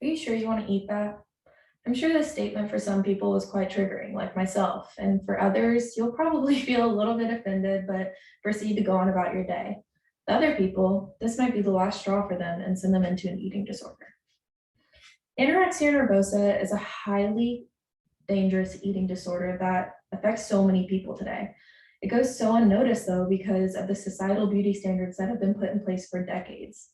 Are you sure you want to eat that? I'm sure this statement for some people is quite triggering, like myself, and for others, you'll probably feel a little bit offended, but proceed to go on about your day. The other people, this might be the last straw for them and send them into an eating disorder. Anorexia nervosa is a highly dangerous eating disorder that affects so many people today. It goes so unnoticed, though, because of the societal beauty standards that have been put in place for decades.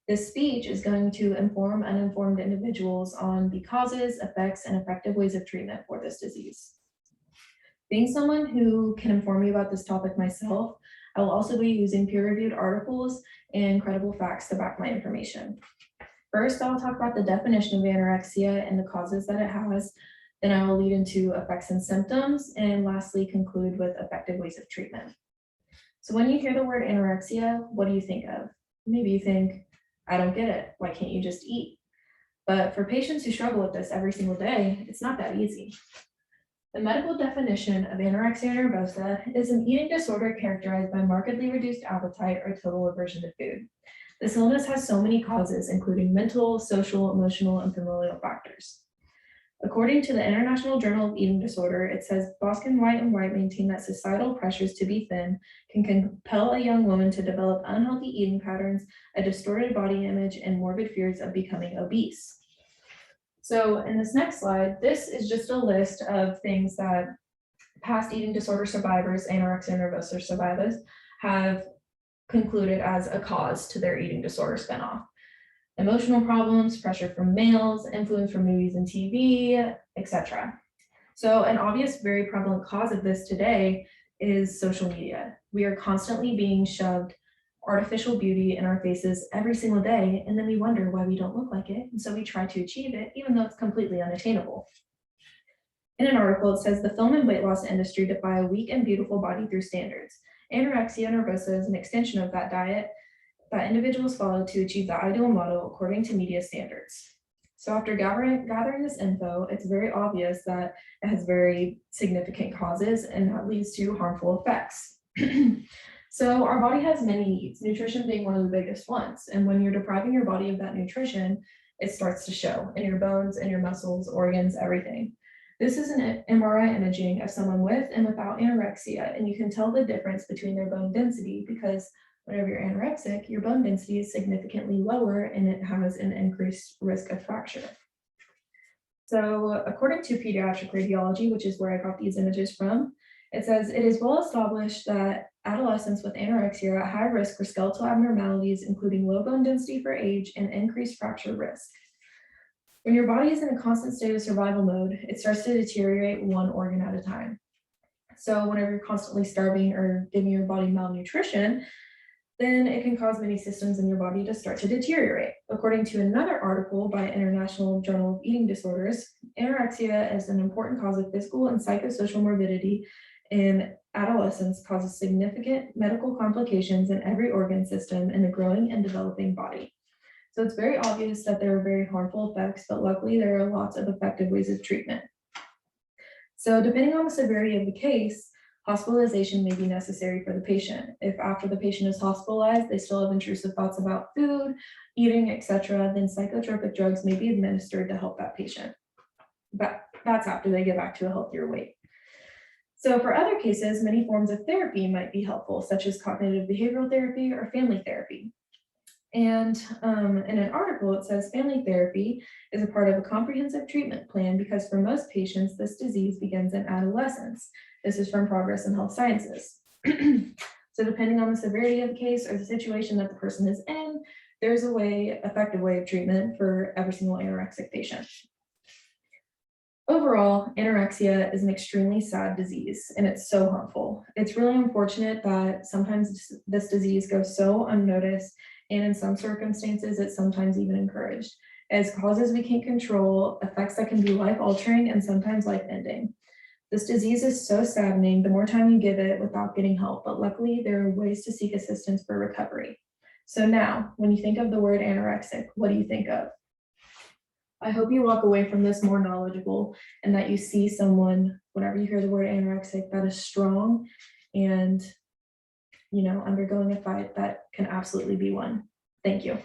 This speech is going to inform uninformed individuals on the causes, effects, and effective ways of treatment for this disease. Being someone who can inform you about this topic myself, I will also be using peer-reviewed articles and credible facts to back my information. First, I'll talk about the definition of anorexia and the causes that it has. Then I will lead into effects and symptoms, and lastly conclude with effective ways of treatment. So when you hear the word anorexia, what do you think of? Maybe you think, I don't get it. Why can't you just eat? But for patients who struggle with this every single day, it's not that easy. The medical definition of anorexia nervosa is an eating disorder characterized by markedly reduced appetite or total aversion to food. This illness has so many causes, including mental, social, emotional, and familial factors. According to the International Journal of Eating Disorder, it says Boskin, White, and White maintain that societal pressures to be thin can compel a young woman to develop unhealthy eating patterns, a distorted body image, and morbid fears of becoming obese. So in this next slide, this is just a list of things that past eating disorder survivors, anorexia nervosa survivors, have concluded as a cause to their eating disorder spinoff. Emotional problems, pressure from males, influence from movies and TV, etc. So an obvious, very prevalent cause of this today is social media. We are constantly being shoved artificial beauty in our faces every single day, and then we wonder why we don't look like it, and so we try to achieve it, even though it's completely unattainable. In an article, it says the film and weight loss industry defy a weak and beautiful body through standards. Anorexia nervosa is an extension of that diet that individuals follow to achieve the ideal model according to media standards. So after gathering this info, it's very obvious that it has very significant causes and that leads to harmful effects. So our body has many needs, nutrition being one of the biggest ones. And when you're depriving your body of that nutrition, it starts to show in your bones, in your muscles, organs, everything. This is an MRI imaging of someone with and without anorexia, and you can tell the difference between their bone density because whenever you're anorexic, your bone density is significantly lower and it has an increased risk of fracture. So according to pediatric radiology, which is where I got these images from, it says it is well established that adolescents with anorexia are at high risk for skeletal abnormalities, including low bone density for age and increased fracture risk. When your body is in a constant state of survival mode, it starts to deteriorate one organ at a time. So whenever you're constantly starving or giving your body malnutrition, then it can cause many systems in your body to start to deteriorate. According to another article by International Journal of Eating Disorders, anorexia is an important cause of physical and psychosocial morbidity in adolescents, causes significant medical complications in every organ system in a growing and developing body. So it's very obvious that there are very harmful effects, but luckily there are lots of effective ways of treatment. So depending on the severity of the case, hospitalization may be necessary for the patient. If after the patient is hospitalized, they still have intrusive thoughts about food, eating, etc., then psychotropic drugs may be administered to help that patient. But that's after they get back to a healthier weight. So for other cases, many forms of therapy might be helpful, such as cognitive behavioral therapy or family therapy. And in an article, it says family therapy is a part of a comprehensive treatment plan because for most patients, this disease begins in adolescence. This is from Progress in Health Sciences. So depending on the severity of the case or the situation that the person is in, there's a effective way of treatment for every single anorexic patient. Overall, anorexia is an extremely sad disease and it's so harmful. It's really unfortunate that sometimes this disease goes so unnoticed, and in some circumstances, it's sometimes even encouraged. As causes we can't control, effects that can be life-altering and sometimes life-ending. This disease is so saddening the more time you give it without getting help, but luckily there are ways to seek assistance for recovery. So now, when you think of the word anorexic, what do you think of? I hope you walk away from this more knowledgeable and that you see someone, whenever you hear the word anorexic, that is strong and undergoing a fight that can absolutely be won. Thank you.